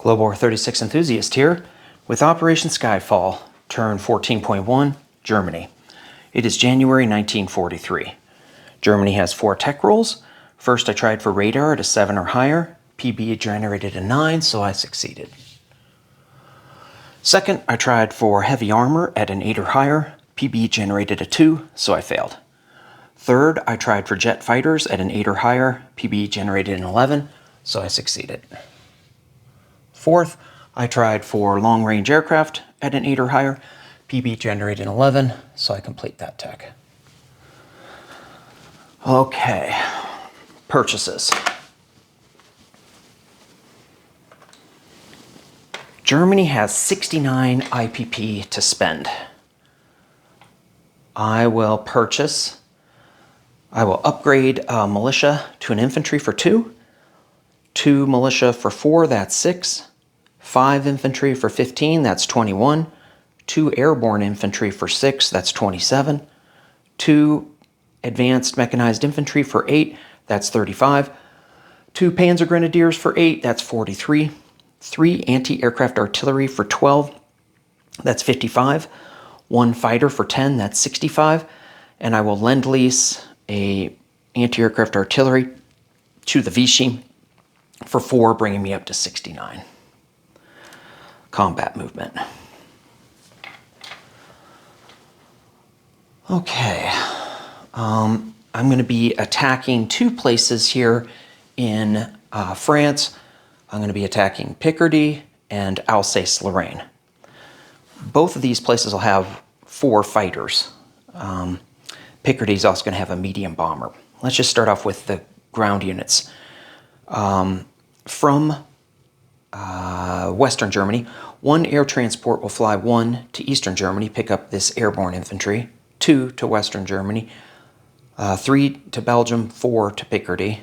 Global War 36 enthusiast here with Operation Skyfall, turn 14.1, Germany. It is January 1943. Germany has 4 tech rolls. First I tried for radar at a 7 or higher. PB generated a 9, so I succeeded. Second, I tried for heavy armor at an 8 or higher. PB generated a 2, so I failed. Third, I tried for jet fighters at an 8 or higher. PB generated an 11, so I succeeded. Fourth, I tried for long-range aircraft at an 8 or higher. PB generated an 11, so I complete that tech. Okay, purchases. Germany has 69 IPP to spend. I will upgrade militia to an infantry for 2, 2 militia for 4, that's 6, 5 infantry for 15, that's 21, 2 airborne infantry for 6, that's 27, 2 advanced mechanized infantry for 8, that's 35, 2 Panzer Grenadiers for 8, that's 43, 3 anti-aircraft artillery for 12, that's 55, 1 fighter for 10, that's 65, and I will lend-lease a anti-aircraft artillery to the Vichy for 4, bringing me up to 69. Combat movement. Okay, I'm going to be attacking 2 places here in France. I'm going to be attacking Picardy and Alsace-Lorraine. Both of these places will have 4 fighters. Picardy is also going to have a medium bomber. Let's just start off with the ground units. From Western Germany, 1 air transport will fly 1 to Eastern Germany, pick up this airborne infantry, 2 to Western Germany, 3 to Belgium, 4 to Picardy,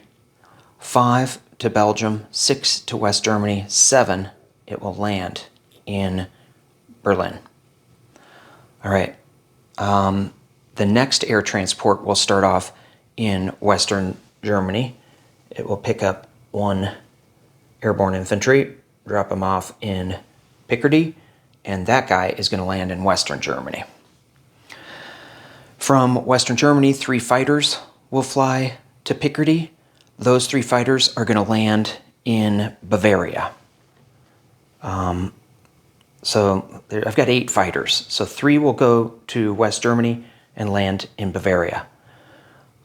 5 to Belgium, 6 to West Germany, 7 it will land in Berlin. All right. The next air transport will start off in Western Germany. It will pick up 1 airborne infantry, drop them off in Picardy, and that guy is going to land in Western Germany. From Western Germany, 3 fighters will fly to Picardy. Those 3 fighters are going to land in Bavaria. So I've got 8 fighters. So 3 will go to West Germany and land in Bavaria.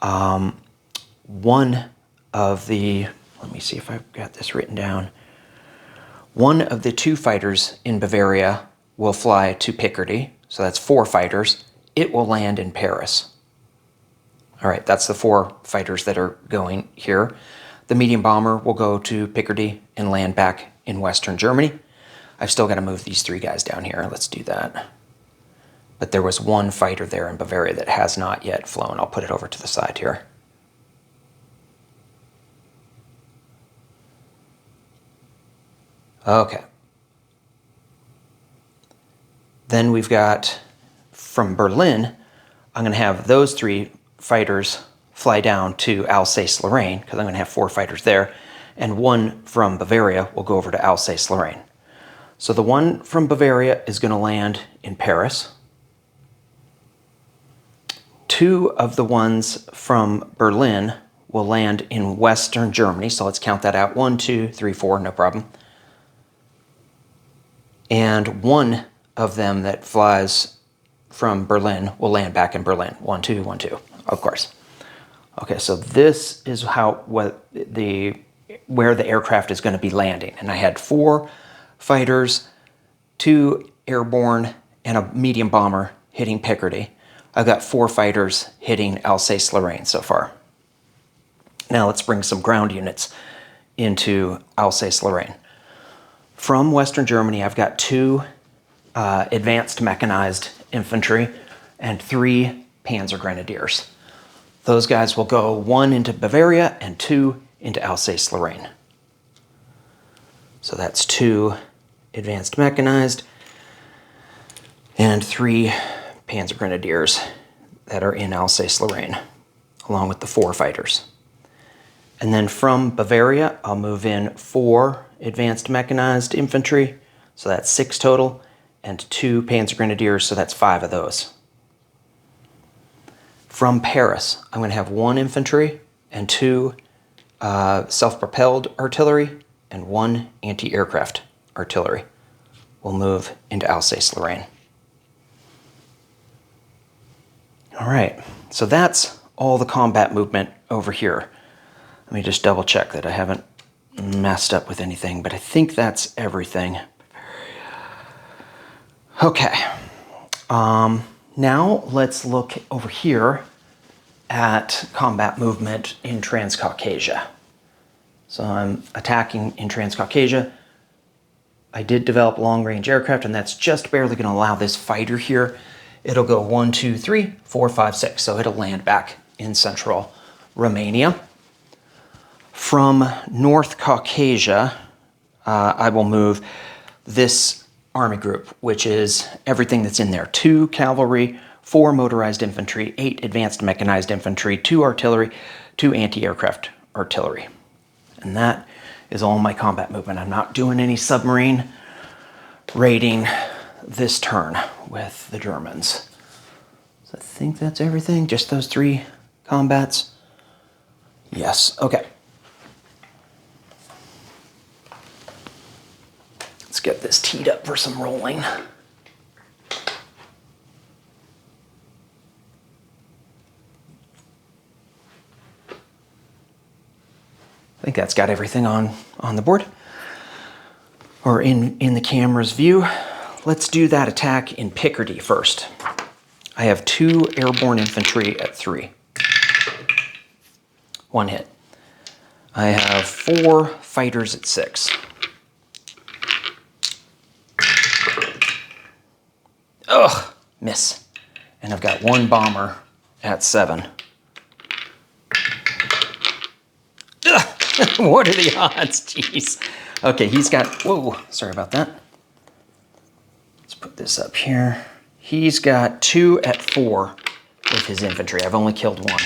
One of the, let me see if I've got this written down. 1 of the 2 fighters in Bavaria will fly to Picardy. So that's 4 fighters. It will land in Paris. All right, that's the 4 fighters that are going here. The medium bomber will go to Picardy and land back in Western Germany. I've still got to move these 3 guys down here. Let's do that. But there was 1 fighter there in Bavaria that has not yet flown. I'll put it over to the side here. Okay. Then we've got, from Berlin, I'm going to have those 3 fighters fly down to Alsace-Lorraine, because I'm going to have 4 fighters there, and 1 from Bavaria will go over to Alsace-Lorraine. So the 1 from Bavaria is going to land in Paris. 2 of the ones from Berlin will land in Western Germany, so let's count that out. 1, 2, 3, 4, no problem. And 1 of them that flies from Berlin will land back in Berlin. 1, 2, 1, 2, of course. Okay, so this is where the aircraft is going to be landing. And I had 4 fighters, 2 airborne, and a medium bomber hitting Picardy. I've got 4 fighters hitting Alsace-Lorraine so far. Now let's bring some ground units into Alsace-Lorraine. From Western Germany, I've got 2 advanced mechanized infantry and 3 Panzer Grenadiers. Those guys will go 1 into Bavaria and 2 into Alsace-Lorraine. So that's 2 advanced mechanized and 3 Panzer Grenadiers that are in Alsace-Lorraine, along with the 4 fighters. And then from Bavaria, I'll move in 4 advanced mechanized infantry, so that's 6 total, and 2 Panzer Grenadiers, so that's 5 of those. From Paris, I'm going to have 1 infantry and 2 self-propelled artillery and 1 anti-aircraft artillery. We'll move into Alsace-Lorraine. All right, so that's all the combat movement over here. Let me just double check that I haven't messed up with anything, but I think that's everything. Okay, now let's look over here at combat movement in Transcaucasia. So I'm attacking in Transcaucasia. I did develop long-range aircraft, and that's just barely going to allow this fighter here. It'll go 1, 2, 3, 4, 5, 6, so it'll land back in central Romania. From North Caucasia, I will move this army group, which is everything that's in there. 2 cavalry, 4 motorized infantry, 8 advanced mechanized infantry, 2 artillery, 2 anti-aircraft artillery. And that is all my combat movement. I'm not doing any submarine raiding this turn with the Germans. So I think that's everything, just those 3 combats. Yes, okay. Let's get this teed up for some rolling. I think that's got everything on the board, or in the camera's view. Let's do that attack in Picardy first. I have 2 airborne infantry at 3. 1 hit. I have 4 fighters at 6. Ugh, miss. And I've got 1 bomber at 7. Ugh, what are the odds? Jeez. Okay, he's got, whoa, sorry about that. Let's put this up here. He's got 2 at 4 with his infantry. I've only killed 1.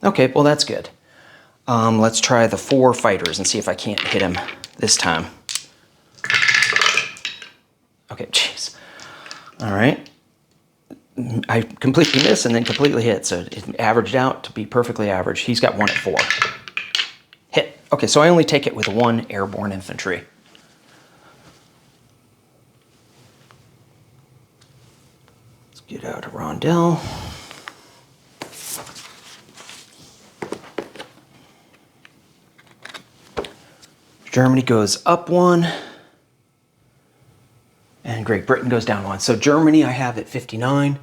Okay, well that's good. Let's try the 4 fighters and see if I can't hit him this time. Okay, jeez. All right. I completely miss and then completely hit, so it averaged out to be perfectly average. He's got 1 at 4. Hit. Okay, so I only take it with 1 airborne infantry. Let's get out a rondel. Germany goes up 1. And Great Britain goes down 1. So Germany I have at 59,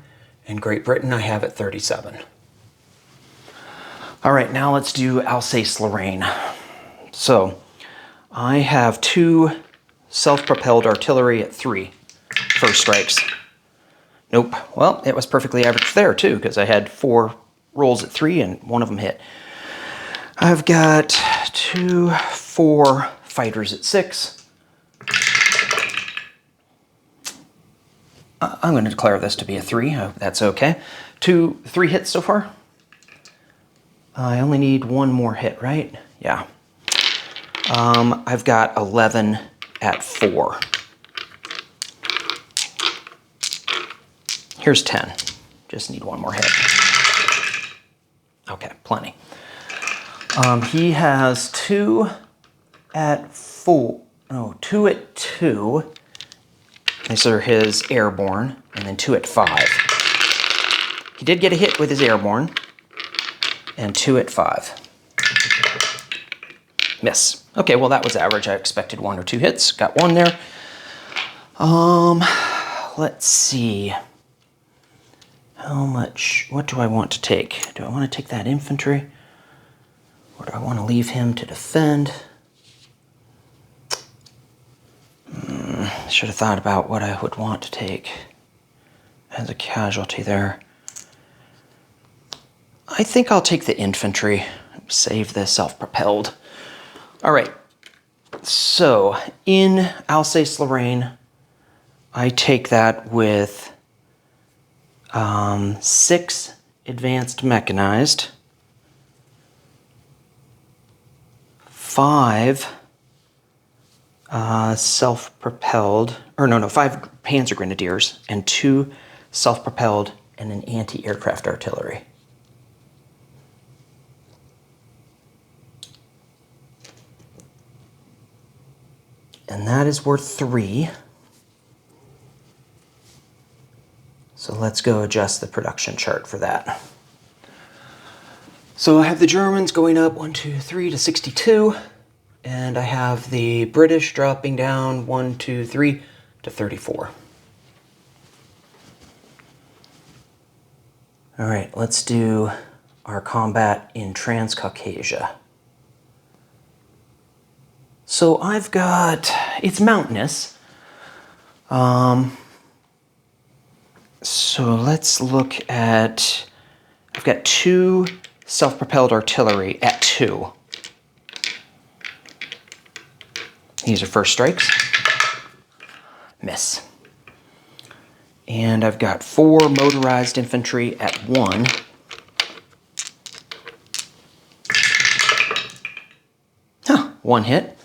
and Great Britain I have at 37. All right, now let's do Alsace-Lorraine. So I have 2 self-propelled artillery at 3 first strikes. Nope. Well, it was perfectly average there too, because I had 4 rolls at 3 and 1 of them hit. I've got 2, 4 fighters at 6. I'm going to declare this to be a 3. That's okay. 3 hits so far. I only need 1 more hit, right? Yeah. I've got 11 at 4. Here's 10. Just need 1 more hit. Okay, plenty. He has 2 at 4. No, 2 at 2. These are his airborne, and then 2 at 5. He did get a hit with his airborne, and 2 at 5. Miss. Okay, well that was average. I expected 1 or 2 hits. Got 1 there. Let's see. How much, what do I want to take? Do I want to take that infantry? Or do I want to leave him to defend? Should have thought about what I would want to take as a casualty there. I think I'll take the infantry. Save the self-propelled. All right. So in Alsace-Lorraine, I take that with 6 advanced mechanized, 5 self-propelled, or no, 5 Panzer Grenadiers and 2 self-propelled and an anti-aircraft artillery. And that is worth 3. So let's go adjust the production chart for that. So I have the Germans going up 1, 2, 3 to 62, and I have the British dropping down 1, 2, 3 to 34. All right, let's do our combat in Transcaucasia. So I've got, it's mountainous. So let's look at, I've got 2 self-propelled artillery at 2. These are first strikes. Miss. And I've got 4 motorized infantry at 1. Huh, 1 hit.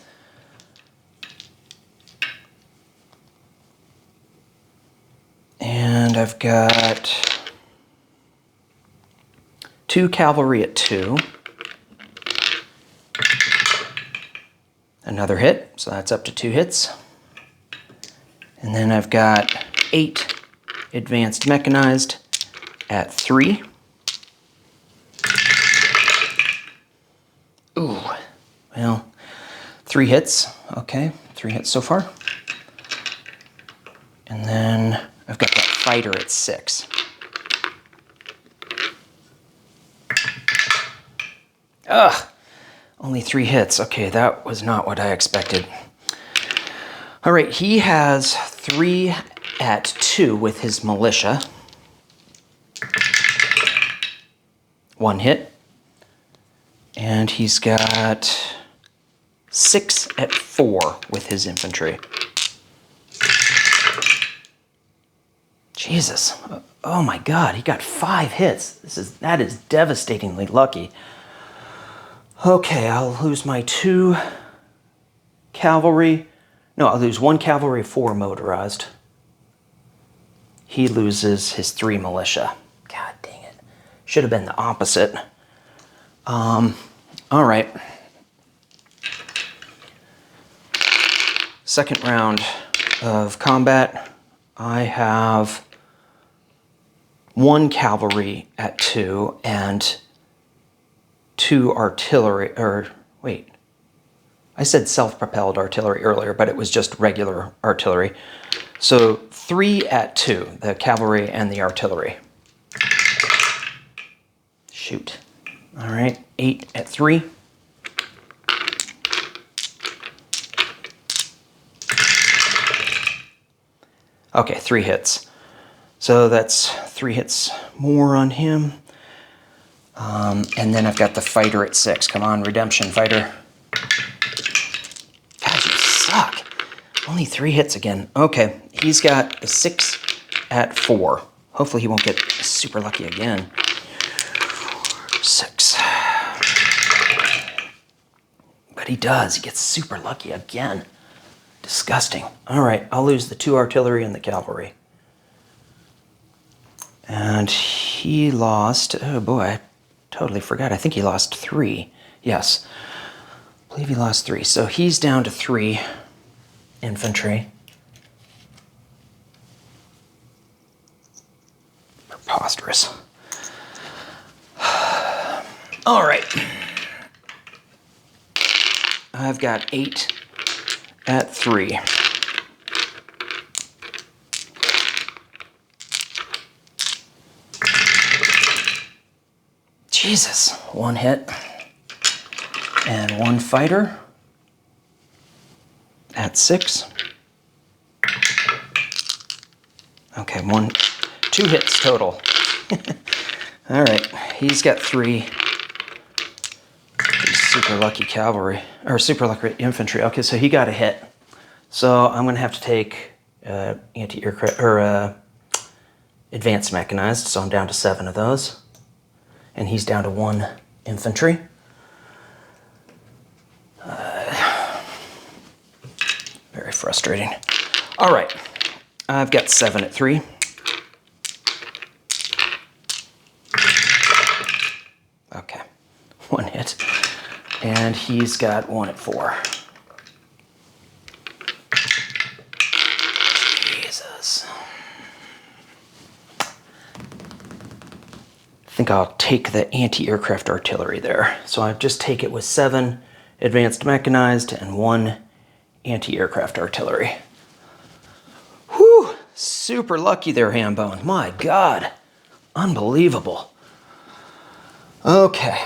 And I've got 2 cavalry at 2. Another hit, so that's up to 2 hits. And then I've got 8 advanced mechanized at 3. Ooh, well, 3 hits. Okay, 3 hits so far. And then I've got that fighter at 6. Ugh, only 3 hits. Okay, that was not what I expected. All right, he has 3 at 2 with his militia. 1 hit. And he's got 6 at 4 with his infantry. Jesus. Oh my God, he got 5 hits. That is devastatingly lucky. Okay, I'll lose my 2 cavalry. No, I'll lose 1 cavalry, 4 motorized. He loses his 3 militia. God dang it. Should have been the opposite. All right. Second round of combat. I have 1 cavalry at 2 and 2 artillery, or wait. I said self-propelled artillery earlier, but it was just regular artillery. So 3 at 2, the cavalry and the artillery. Shoot. All right, 8 at 3. Okay, 3 hits. So that's 3 hits more on him. And then I've got the fighter at 6. Come on, redemption fighter. God, you suck. Only 3 hits again. Okay, he's got a 6 at 4. Hopefully he won't get super lucky again. 6. But he does. He gets super lucky again. Disgusting. All right, I'll lose the 2 artillery and the cavalry. And he lost, oh boy, I totally forgot. I think he lost 3. Yes, I believe he lost 3. So he's down to 3 infantry. Preposterous. All right. I've got 8 at 3. Jesus, 1 hit and 1 fighter at 6. Okay, 2 hits total. All right, he's got 3. Super lucky cavalry, or super lucky infantry. Okay, so he got a hit. So I'm going to have to take anti-aircraft, or advanced mechanized, so I'm down to 7 of those. And he's down to 1 infantry. frustrating. All right, I've got 7 at 3. Okay, 1 hit. And he's got 1 at 4. Jesus. I think I'll take the anti-aircraft artillery there. So I just take it with 7 advanced mechanized and 1 anti-aircraft artillery. Whew! Super lucky there, Hambone. My God. Unbelievable. Okay.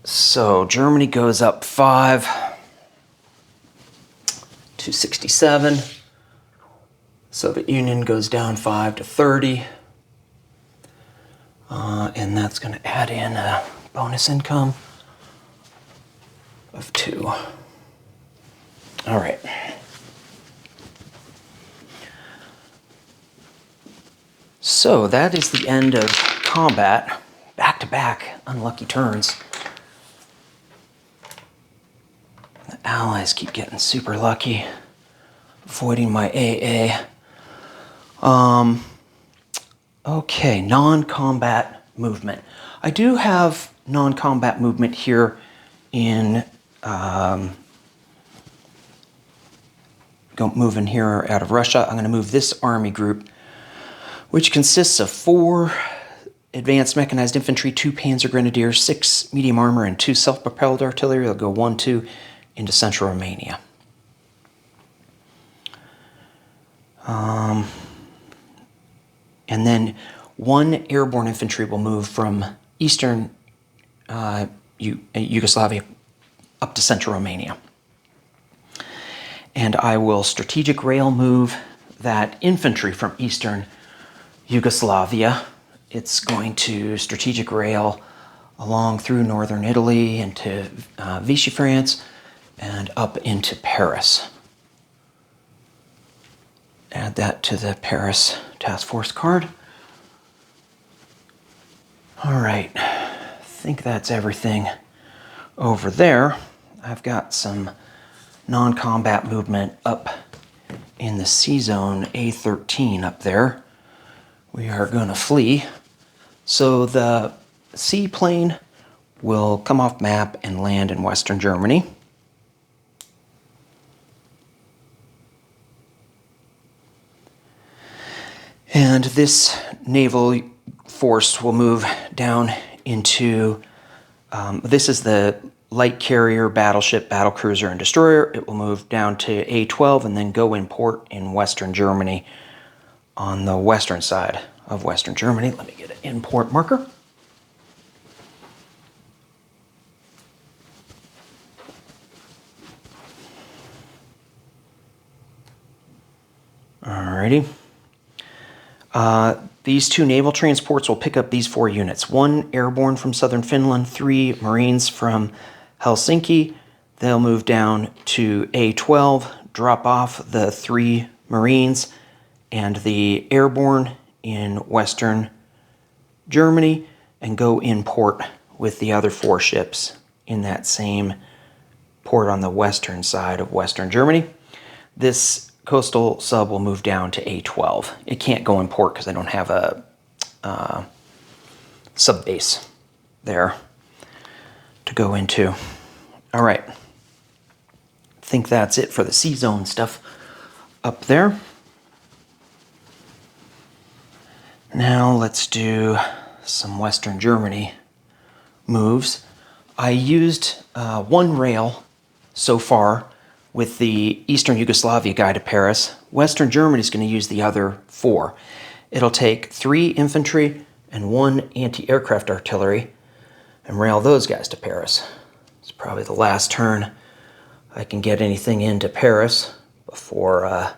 So Germany goes up 5 to 67. Soviet Union goes down 5 to 30. And that's going to add in a bonus income of 2. All right. So that is the end of combat. Back-to-back unlucky turns. The Allies keep getting super lucky, avoiding my AA. Okay, non-combat movement. I do have non-combat movement here in moving here out of Russia. I'm going to move this army group, which consists of 4 advanced mechanized infantry, 2 panzer grenadiers, 6 medium armor, and 2 self-propelled artillery. They'll go 1-2 into central Romania. And then 1 airborne infantry will move from eastern Yugoslavia up to central Romania. And I will strategic rail move that infantry from eastern Yugoslavia. It's going to strategic rail along through northern Italy into Vichy, France, and up into Paris. Add that to the Paris task force card. All right, I think that's everything over there. I've got some non-combat movement up in the C zone A13 up there. We are going to flee. So the seaplane will come off map and land in Western Germany. And this naval force will move down into, this is the light carrier, battleship, battlecruiser, and destroyer. It will move down to A12 and then go in port in Western Germany on the western side of Western Germany. Let me get an in-port marker. Alrighty. These 2 naval transports will pick up these 4 units. 1 airborne from southern Finland, 3 Marines from Helsinki. They'll move down to A12, drop off the 3 Marines and the airborne in Western Germany and go in port with the other 4 ships in that same port on the western side of Western Germany. This coastal sub will move down to A12. It can't go in port because I don't have a sub base there to go into. All right. I think that's it for the C zone stuff up there. Now let's do some Western Germany moves. I used 1 rail so far with the Eastern Yugoslavia guy to Paris. Western Germany is going to use the other 4. It'll take 3 infantry and 1 anti-aircraft artillery and rail those guys to Paris. It's probably the last turn I can get anything into Paris before I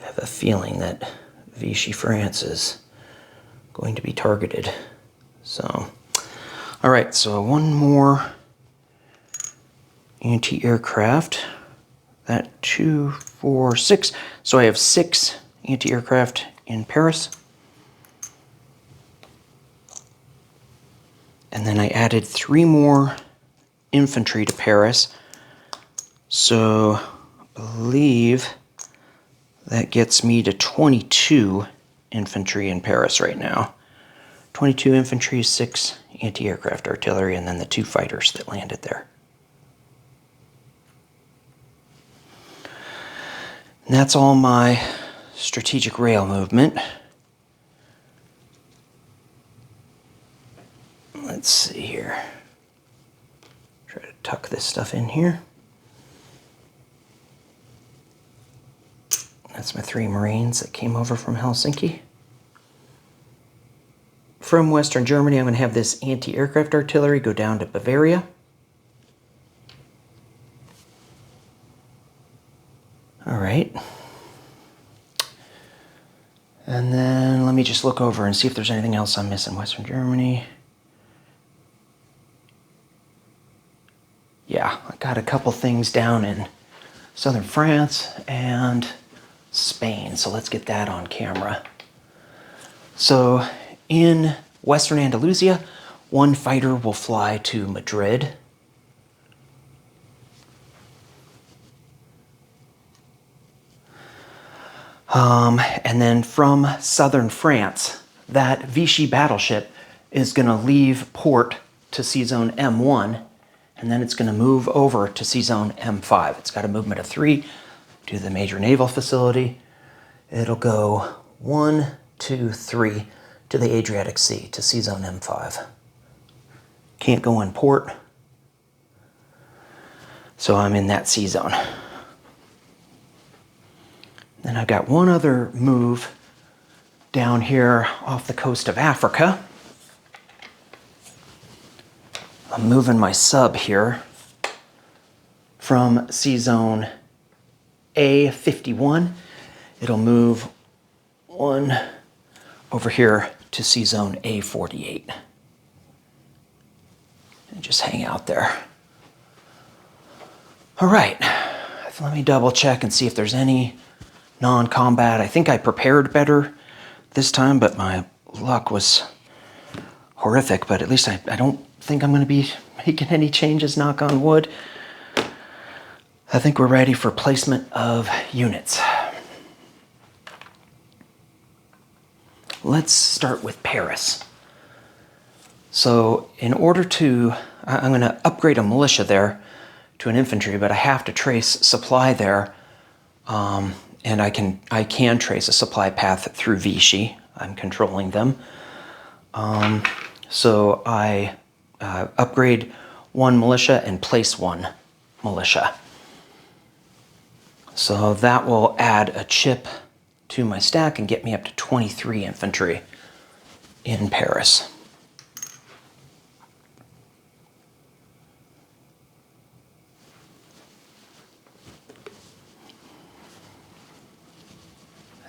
have a feeling that Vichy, France is going to be targeted. So, all right, so 1 more anti-aircraft. That 2, 4, 6. So I have 6 anti-aircraft in Paris. And then I added 3 more infantry to Paris. So I believe that gets me to 22 infantry in Paris right now. 22 infantry, 6 anti-aircraft artillery, and then the 2 fighters that landed there. And that's all my strategic rail movement. Let's see here. Try to tuck this stuff in here. That's my 3 Marines that came over from Helsinki. From Western Germany, I'm going to have this anti-aircraft artillery go down to Bavaria. All right. And then let me just look over and see if there's anything else I'm missing. Western Germany. Yeah, I got a couple things down in southern France and Spain, so let's get that on camera. So in Western Andalusia, 1 fighter will fly to Madrid. And then from southern France, that Vichy battleship is going to leave port to Sea Zone M1, and then it's going to move over to Sea Zone M5. It's got a movement of 3 to the major naval facility. It'll go 1, 2, 3 to the Adriatic Sea, to Sea Zone M5. Can't go in port, so I'm in that sea zone. Then I've got one other move down here off the coast of Africa. I'm moving my sub here from Sea Zone A51. It'll move 1 over here to Sea Zone A48. And just hang out there. All right, let me double check and see if there's any non-combat. I think I prepared better this time, but my luck was horrific. But at least I don't think I'm going to be making any changes, knock on wood. I think we're ready for placement of units. Let's start with Paris. So in order to, I'm going to upgrade a militia there to an infantry, but I have to trace supply there. And I can trace a supply path through Vichy. I'm controlling them. So I upgrade 1 militia and place 1 militia. So that will add a chip to my stack and get me up to 23 infantry in Paris.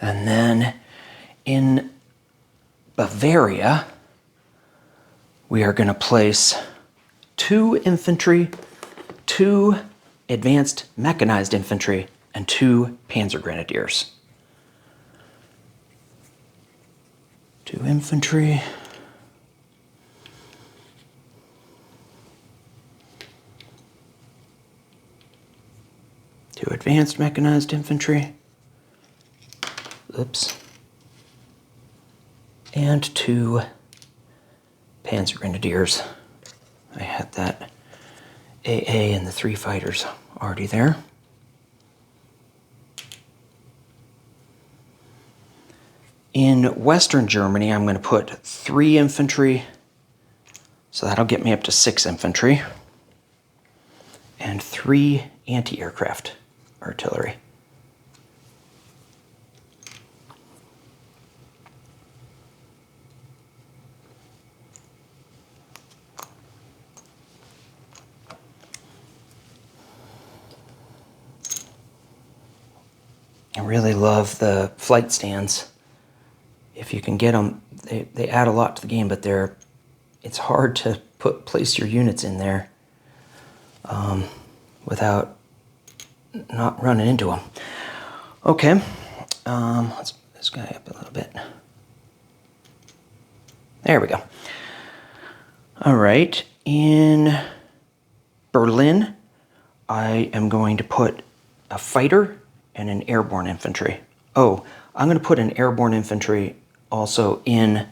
And then in Bavaria, we are going to place 2 infantry, 2 advanced mechanized infantry, and 2 panzer grenadiers. 2 infantry. 2 advanced mechanized infantry. Oops. And 2 panzer grenadiers. I had that AA and the 3 fighters already there. In Western Germany, I'm going to put 3 infantry, so that'll get me up to 6 infantry, and 3 anti-aircraft artillery. I really love the flight stands. If you can get them, they add a lot to the game, but it's hard to place your units in there without not running into them. Okay, let's put this guy up a little bit. There we go. All right, in Berlin, I am going to put a fighter and an airborne infantry. Oh, I'm going to put an airborne infantry also in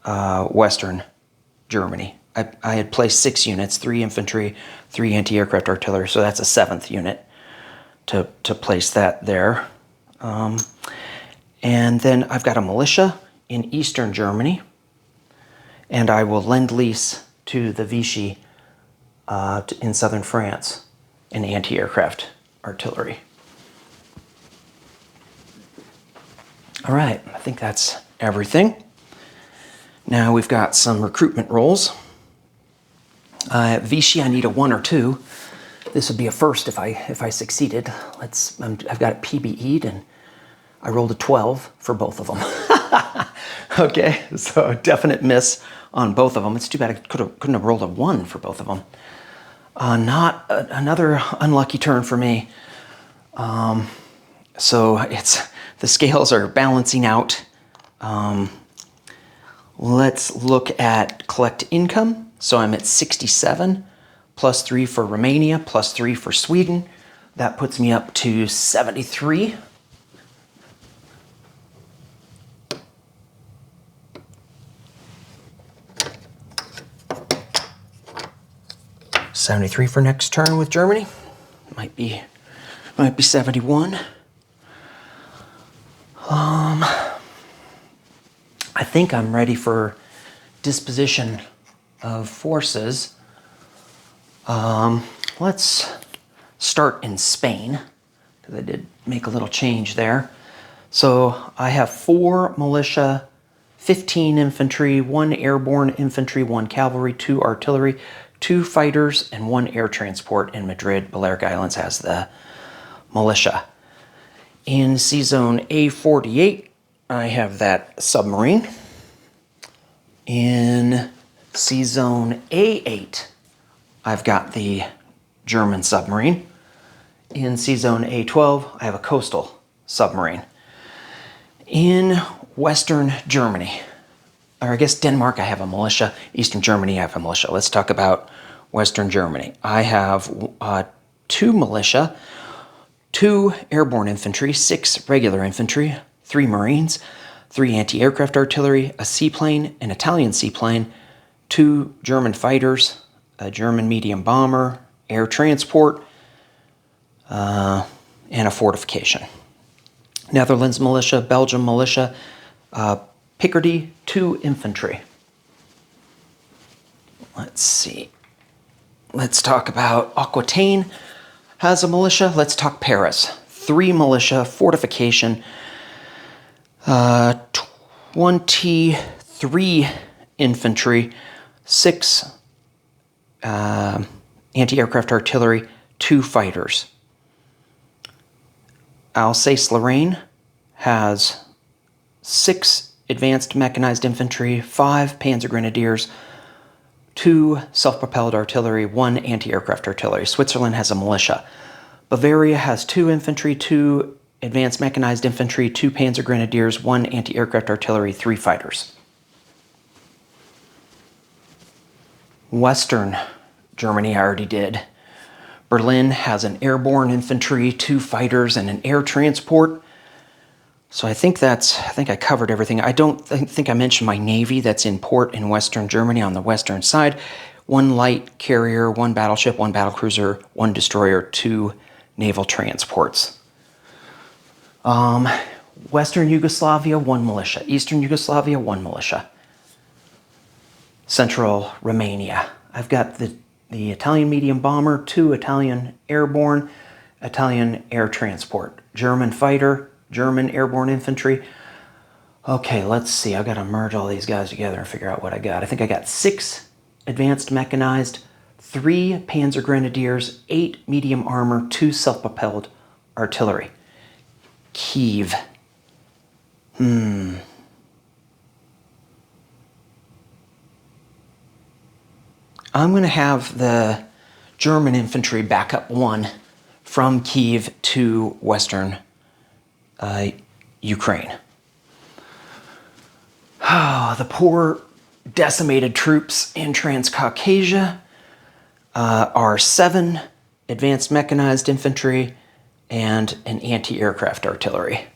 Western Germany. I had placed 6 units, 3 infantry, 3 anti-aircraft artillery, so that's a 7th unit to place that there. And then I've got a militia in Eastern Germany, and I will lend lease to the Vichy in southern France an anti-aircraft artillery. All right, I think that's everything. Now we've got some recruitment roles. Vichy, I need a 1 or 2. This would be a first if I succeeded. I've got it PBE'd and I rolled a 12 for both of them. Okay, so definite miss on both of them. It's too bad I couldn't have rolled a 1 for both of them. Another unlucky turn for me. So the scales are balancing out. Let's look at collect income. So I'm at 67, plus 3 for Romania, plus 3 for Sweden. That puts me up to 73. $73 for next turn with Germany. Might be 71. I think I'm ready for disposition of forces. Let's start in Spain, because I did make a little change there. So I have 4 militia, 15 infantry, 1 airborne infantry, 1 cavalry, 2 artillery, 2 fighters, and 1 air transport in Madrid. Balearic Islands has the militia. In Sea Zone A48, I have that submarine. In Sea Zone A8, I've got the German submarine. In Sea Zone A12, I have a coastal submarine. In Western Germany, or I guess Denmark, I have a militia. Eastern Germany, I have a militia. Let's talk about Western Germany. I have 2 militia, 2 airborne infantry, 6 regular infantry, 3 Marines, 3 anti-aircraft artillery, a seaplane, an Italian seaplane, 2 German fighters, a German medium bomber, air transport, and a fortification. Netherlands militia, Belgium militia, Picardy, 2 infantry. Let's see. Let's talk about Aquitaine has a militia. Let's talk Paris. 3 militia, fortification, 23 infantry, 6 anti-aircraft artillery, 2 fighters. Alsace-Lorraine has 6 advanced mechanized infantry, 5 panzer grenadiers, 2 self-propelled artillery, 1 anti-aircraft artillery. Switzerland has a militia. Bavaria has 2 infantry, 2 advanced mechanized infantry, 2 panzer grenadiers, 1 anti-aircraft artillery, 3 fighters. Western Germany, I already did. Berlin has an airborne infantry, 2 fighters, and an air transport. So I think I covered everything. I don't think I mentioned my Navy that's in port in Western Germany on the western side. 1 light carrier, 1 battleship, 1 battlecruiser, 1 destroyer, 2 naval transports. Western Yugoslavia, 1 militia. Eastern Yugoslavia, 1 militia. Central Romania, I've got the Italian medium bomber, 2 Italian airborne, Italian air transport, German fighter, German airborne infantry. Okay, let's see. I've got to merge all these guys together and figure out what I got. I think I got 6 advanced mechanized, 3 panzer grenadiers, 8 medium armor, 2 self-propelled artillery. Kiev. I'm going to have the German infantry back up 1 from Kiev to western Ukraine. Oh, the poor decimated troops in Transcaucasia are 7 advanced mechanized infantry, and an anti-aircraft artillery.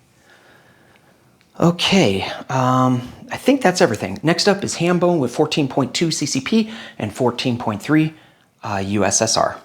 Okay, I think that's everything. Next up is Hambone with 14.2 CCP and 14.3 USSR.